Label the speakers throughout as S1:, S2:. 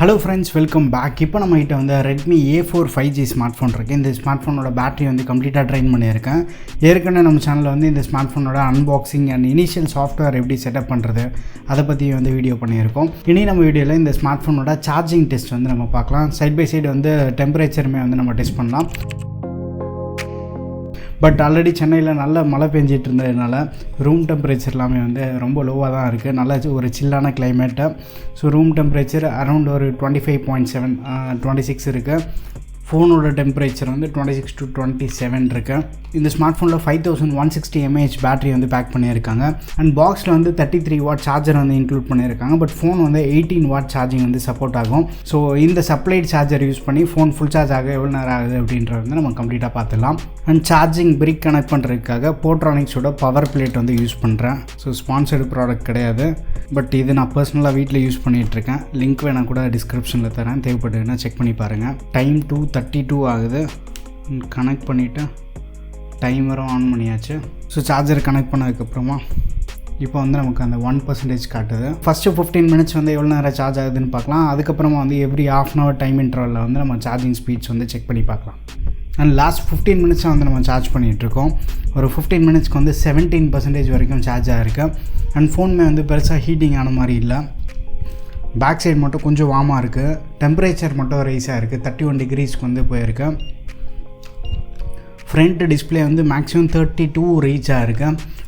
S1: Hello friends, welcome back. இப்போ நம்ம கிட்ட வந்து Redmi A4 5G smart phone இருக்குது. இந்த ஸ்மார்ட் ஃபோனோட பேட்டரி வந்து கம்ப்ளீட்டாக ட்ரைன் பண்ணியிருக்கேன். ஏற்கனவே நம்ம சேனலில் வந்து இந்த ஸ்மார்ட் ஃபோனோட அன்பாக்சிங் அண்ட் இனிஷியல் சாஃப்ட்வேர் எப்படி செட்டப் பண்ணுறது அதை பற்றி வந்து வீடியோ பண்ணியிருக்கோம். இனி நம்ம வீடியோவில் இந்த ஸ்மார்ட் ஃபோனோட சார்ஜிங் டெஸ்ட் வந்து நம்ம பார்க்கலாம். சைட் பை சைடு வந்து டெம்பரேச்சருமே வந்து நம்ம டெஸ்ட் பண்ணலாம். பட் ஆல்ரெடி சென்னையில் நல்ல மழை பெஞ்சிட்டு இருந்ததுனால ரூம் டெம்பரேச்சர் எல்லாமே வந்து ரொம்ப லோவாக தான் இருக்குது. நல்ல ஒரு சில்லான climate. So room temperature around ஒரு 25.7 26 இருக்குது. ஃபோனோட டெம்பரேச்சர் வந்து 26 to 27 இருக்குது. இந்த ஸ்மார்ட் ஃபோனில் 5160 mAh பேட்டரி வந்து பேக் பண்ணியிருக்காங்க. அண்ட் பாக்ஸில் வந்து 33 வாட் சார்ஜர் வந்து இன்க்ளூட் பண்ணியிருக்காங்க. பட் ஃபோன் வந்து 18 வாட் சார்ஜிங் வந்து சப்போர்ட் ஆகும். ஸோ இந்த சப்ளைட் சார்ஜர் யூஸ் பண்ணி ஃபோன் ஃபுல் சார்ஜ் ஆக எவ்வளோ நேரம் ஆகுது அப்படின்றத வந்து நம்ம கம்ப்ளீட்டாக பார்த்துக்கலாம். அண்ட் சார்ஜிங் பிரிக் கனெக்ட் பண்ணுறதுக்காக போட்ரானிக்ஸோட பவர் பிளேட் வந்து யூஸ் பண்ணுறேன். ஸோ ஸ்பான்சர்டு ப்ராடக்ட் கிடையாது. பட் இது நான் பர்சனலாக வீட்டில் யூஸ் பண்ணிகிட்ருக்கேன். லிங்க் வேணால் கூட டிஸ்கிரிப்ஷனில் தரேன், தேவைப்பட்டுன்னா செக் பண்ணி பாருங்கள். டைம் 2:32 ஆகுது. கனெக்ட் பண்ணிவிட்டு டைமரும் ஆன் பண்ணியாச்சு. ஸோ சார்ஜர் கனெக்ட் பண்ணதுக்கப்புறமா இப்போ வந்து நமக்கு அந்த 1% காட்டுது. ஃபஸ்ட்டு 15 மினிட்ஸ் வந்து எவ்வளோ நேரம் சார்ஜ் ஆகுதுன்னு பார்க்கலாம். அதுக்கப்புறமா வந்து எவ்ரி ½ hour டைம் இன்டர்வலில் வந்து நம்ம சார்ஜிங் ஸ்பீட்ஸ் வந்து செக் பண்ணி பார்க்கலாம். அண்ட் லாஸ்ட் 15 மினிட்ஸாக வந்து நம்ம சார்ஜ் பண்ணிகிட்ருக்கோம். ஒரு 15 மினிட்ஸ்க்கு வந்து 17% வரைக்கும் சார்ஜ் ஆகிருக்கு. அண்ட் ஃபோனுமே வந்து பெருசாக ஹீட்டிங் ஆன மாதிரி இல்லை. பேக் சைடு மட்டும் கொஞ்சம் வார்மாக இருக்குது. டெம்பரேச்சர் மட்டும் ரைஸாக இருக்குது. 31 டிகிரிஸ்க்கு வந்து போயிருக்கு. ஃப்ரண்ட் டிஸ்பிளே வந்து மேக்ஸிமம் 32 ரீச் ஆகிருக்கு.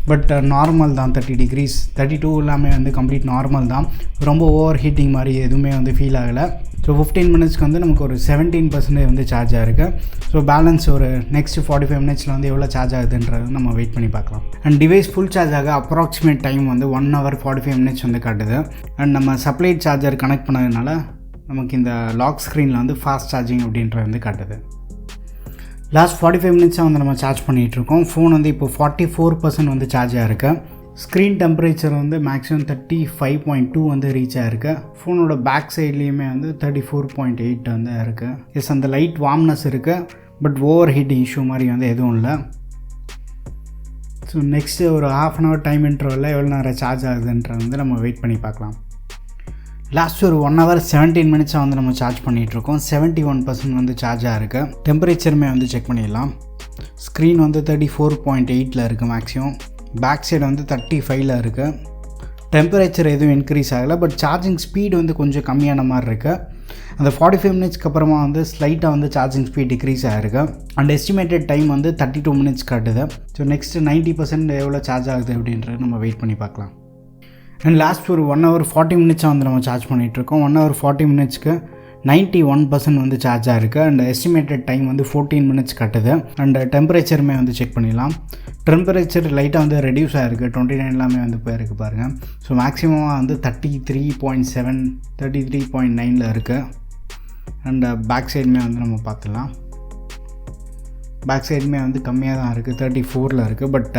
S1: பட் நார்மல் தான். 30 டிகிரிஸ் 32 எல்லாமே வந்து கம்ப்ளீட் நார்மல் தான். ரொம்ப ஓவர் ஹீட்டிங் மாதிரி எதுவுமே வந்து ஃபீல் ஆகலை. ஸோ 15 மினிட்ஸ்க்கு வந்து நமக்கு ஒரு 17% வந்து சார்ஜ் ஆகிருக்கு. ஸோ பேலன்ஸ் ஒரு நெக்ஸ்ட் 45 மினிட்ஸில் வந்து எவ்வளோ சார்ஜ் ஆகுதுன்றது நம்ம வெயிட் பண்ணி பார்க்கலாம். அண்ட் டிவைஸ் ஃபுல் சார்ஜ் ஆக அப்ராக்சிமேட் டைம் வந்து 1 hour 45 மினிட்ஸ் வந்து காட்டுது. அண்ட் நம்ம சப்ளைட் சார்ஜர் கனெக்ட் பண்ணதுனால நமக்கு இந்த லாக் ஸ்க்ரீனில் வந்து ஃபாஸ்ட் சார்ஜிங் அப்படின்றது வந்து காட்டுது. லாஸ்ட் 45 மினிட்ஸாக வந்து நம்ம சார்ஜ் பண்ணிகிட்ருக்கோம். ஃபோன் வந்து இப்போ 44% வந்து சார்ஜ் ஆகிருக்கு. ஸ்க்ரீன் டெம்பரேச்சர் வந்து மேக்ஸிமம் 35.2 வந்து ரீச் ஆகிருக்கு. ஃபோனோட பேக் சைட்லேயுமே வந்து 34.8 வந்து இருக்குது. எஸ், அந்த லைட் வார்ம்னஸ் இருக்குது. பட் ஓவர் ஹீட்டிங் இஷ்யூ மாதிரி வந்து எதுவும் இல்லை. ஸோ நெக்ஸ்ட்டு ஒரு ½ hour டைம் இன்டர்வலில் எவ்வளோ நேரம் சார்ஜ் ஆகுதுன்றது வந்து நம்ம வெயிட் பண்ணி பார்க்கலாம். லாஸ்ட் ஒரு 1 hour 17 மினிட்ஸாக வந்து நம்ம சார்ஜ் பண்ணிகிட்ருக்கோம். 71% வந்து சார்ஜாக இருக்குது. டெம்பரேச்சருமே வந்து செக் பண்ணிடலாம். ஸ்க்ரீன் வந்து 34.8 இருக்குது மேக்ஸிமம். பேக் சைடு வந்து 35 இருக்குது. டெம்பரேச்சர் எதுவும் இன்க்ரீஸ் ஆகலை. பட் சார்ஜிங் ஸ்பீடு வந்து கொஞ்சம் கம்மியான மாதிரி இருக்குது. அந்த 45 மினிட்ஸ்க்கு அப்புறமா வந்து ஸ்லைட்டாக வந்து சார்ஜிங் ஸ்பீட் டிக்ரீஸ் ஆகிருக்கு. அண்ட் எஸ்டிமேட்டட் டைம் வந்து 32 மினிட்ஸ் காட்டுது. ஸோ நெக்ஸ்ட்டு 90% எவ்வளோ சார்ஜ் ஆகுது அப்படின்றது நம்ம வெயிட் பண்ணி பார்க்கலாம். அண்ட் லாஸ்ட் ஒரு 1 hour 40 மினிட்ஸாக வந்து நம்ம சார்ஜ் பண்ணிகிட்ருக்கோம். 1 hour 40 மினிட்ஸ்க்கு 91% வந்து சார்ஜாக இருக்குது. அண்ட் எஸ்டிமேட்டட் டைம் வந்து 14 மினிட்ஸ் கட்டுது. அண்ட் டெம்பரேச்சருமே வந்து செக் பண்ணிடலாம். டெம்பரேச்சர் லைட்டாக வந்து ரெடியூஸ் ஆகிருக்கு. 29 எல்லாமே வந்து போயிருக்கு பாருங்கள். ஸோ மேக்ஸிமமாக வந்து 33.7 33.9 இருக்குது. அண்ட் பேக் சைடுமே வந்து நம்ம பார்த்துலாம். பேக் சைடுமே வந்து கம்மியாக தான் இருக்குது. 34 இருக்குது. பட்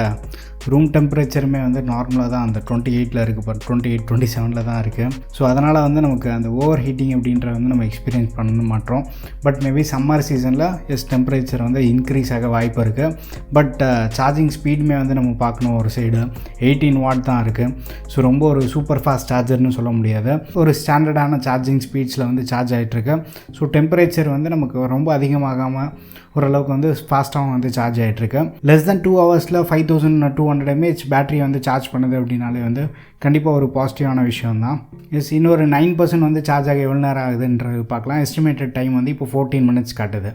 S1: ரூம் டெம்பரேச்சருமே வந்து நார்மலாக தான் அந்த 28 இருக்குது. பட் 28 27 தான் இருக்குது. ஸோ அதனால் வந்து நமக்கு அந்த ஓவர் ஹீட்டிங் அப்படின்ற வந்து நம்ம எக்ஸ்பீரியன்ஸ் பண்ண மாட்டோம். பட் மேபி சம்மர் சீசனில் டெம்பரேச்சர் வந்து இன்க்ரீஸ் ஆக வாய்ப்பு இருக்குது. பட் சார்ஜிங் ஸ்பீடுமே வந்து நம்ம பார்க்கணும். ஒரு சைடு 18 வாட் தான் இருக்குது. ஸோ ரொம்ப ஒரு சூப்பர் ஃபாஸ்ட் சார்ஜர்னு சொல்ல முடியாது. ஒரு ஸ்டாண்டர்டான சார்ஜிங் ஸ்பீட்ஸில் வந்து சார்ஜ் ஆகிட்டுருக்கு. ஸோ டெம்பரேச்சர் வந்து நமக்கு ரொம்ப அதிகமாகாமல் ஓரளவுக்கு வந்து ஃபாஸ்ட்டாகவும் வந்து சார்ஜ் ஆகிட்டுருக்கு. லெஸ் தென் 2 ஹவர்ஸில் 5200 mAh பேட்டரி வந்து சார்ஜ் பண்ணுது அப்படின்னாலே வந்து கண்டிப்பாக ஒரு பாசிட்டிவான விஷயம் தான். எஸ், இன்னொரு 9% வந்து சார்ஜ் ஆக எவ்வளோ நேரம் ஆகுதுன்றது பார்க்கலாம். எஸ்டிமேட்டட் டைம் வந்து இப்போ 14 மினிட்ஸ் காட்டுது.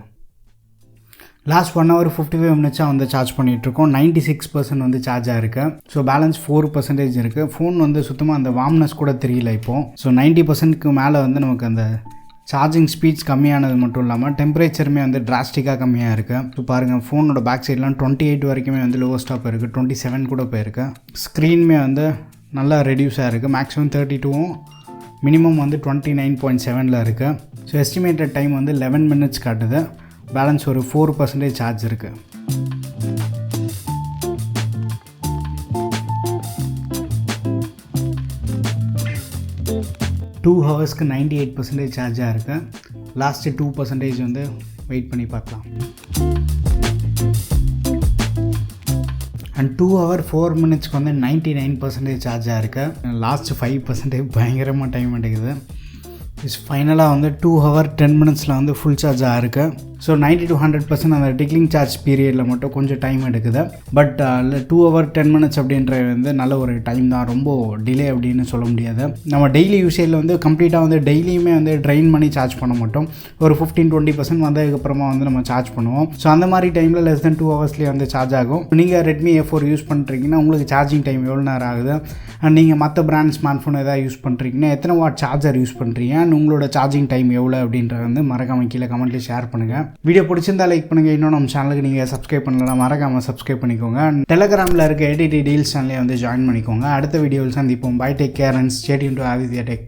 S1: லாஸ்ட் 1 hour 55 மினிட்ஸாக வந்து சார்ஜ் பண்ணிகிட்ருக்கோம். 96% வந்து சார்ஜ் ஆகிருக்கு. ஸோ பேலன்ஸ் 4% இருக்குது. ஃபோன் வந்து சுத்தமாக அந்த வார்ம்னஸ் கூட தெரியல இப்போது. ஸோ 90%க்கு மேலே வந்து நமக்கு அந்த சார்ஜிங் ஸ்பீட்ஸ் கம்மியானது மட்டும் இல்லாமல் டெம்பரேச்சருமே வந்து டிராஸ்டிக்காக கம்மியாக இருக்குது. ஸோ பாருங்கள், ஃபோனோட பேக் சைட்லாம் 28 வரைக்குமே வந்து லோவஸ்ட்டாக போயிருக்கு. 27 கூட போயிருக்கு. ஸ்க்ரீனுமே வந்து நல்லா ரெடியூஸ் ஆகிருக்கு. மேக்ஸிமம் 32 மினிமம் வந்து 29.7 இருக்குது. ஸோ எஸ்டிமேட்டட் டைம் வந்து 11 மினிட்ஸ் காட்டுது. பேலன்ஸ் ஒரு 4% சார்ஜ் இருக்குது. 2 ஹவர்ஸ்க்கு 98% சார்ஜாக இருக்குது. லாஸ்ட்டு 2% வந்து வெயிட் பண்ணி பார்க்கலாம். அண்ட் 2 hour 4 minutesக்கு வந்து 99% சார்ஜாக இருக்குது. லாஸ்ட்டு 5% பயங்கரமாக டைம் எடுக்குது. ஃபைனலாக வந்து 2 hour 10 minutesல வந்து ஃபுல் சார்ஜ் ஆகிருக்கு. ஸோ 90 to 100% அந்த டிக்லிங் சார்ஜ் பீரியடில் மட்டும் கொஞ்சம் டைம் எடுக்குது. பட் 2 hour 10 minutes அப்படின்றது வந்து நல்ல ஒரு டைம் தான், ரொம்ப டிலே அப்படின்னு சொல்ல முடியாது. நம்ம டெய்லி யூசேஜில் வந்து கம்ப்ளீட்டாக வந்து டெய்லியுமே வந்து ட்ரைன் பண்ணி சார்ஜ் பண்ண மாட்டோம். ஒரு 15-20% வந்ததுக்கப்புறமா வந்து நம்ம சார்ஜ் பண்ணுவோம். ஸோ அந்த மாதிரி டைமில் less than 2 hours வந்து சார்ஜ் ஆகும். நீங்கள் Redmi A4 யூஸ் பண்ணுறீங்கன்னா உங்களுக்கு சார்ஜிங் டைம் எவ்வளோ நேரம் ஆகுது, அண்ட் நீங்கள் மற்ற பிராண்ட் ஸ்மார்ட் ஃபோன் எதாவது யூஸ் பண்ணுறீங்கன்னா எத்தனை வாட் சார்ஜர் யூஸ் பண்ணுறீங்க, அண்ட் உங்களோட சார்ஜிங் டைம் எவ்வளோ அப்படின்றத வந்து மறக்காமல் கீழே கமெண்ட்லேயே ஷேர் பண்ணுங்கள். வீடியோ பிடிச்சிருந்தா லைக் பண்ணுங்கள். இன்னும் நம்ம சேனலுக்கு நீங்கள் சப்ஸ்கிரைப் பண்ணலாம், மறக்காமல் சப்ஸ்கிரைப் பண்ணிக்கோங்க. டெலகிராமில் இருக்க ADT டீல்ஸ் சேனலே வந்து ஜாயின் பண்ணிக்கோங்க. அடுத்த வீடியோவில் சந்திப்போம். Bye, take care and stay tuned to Aditya tech.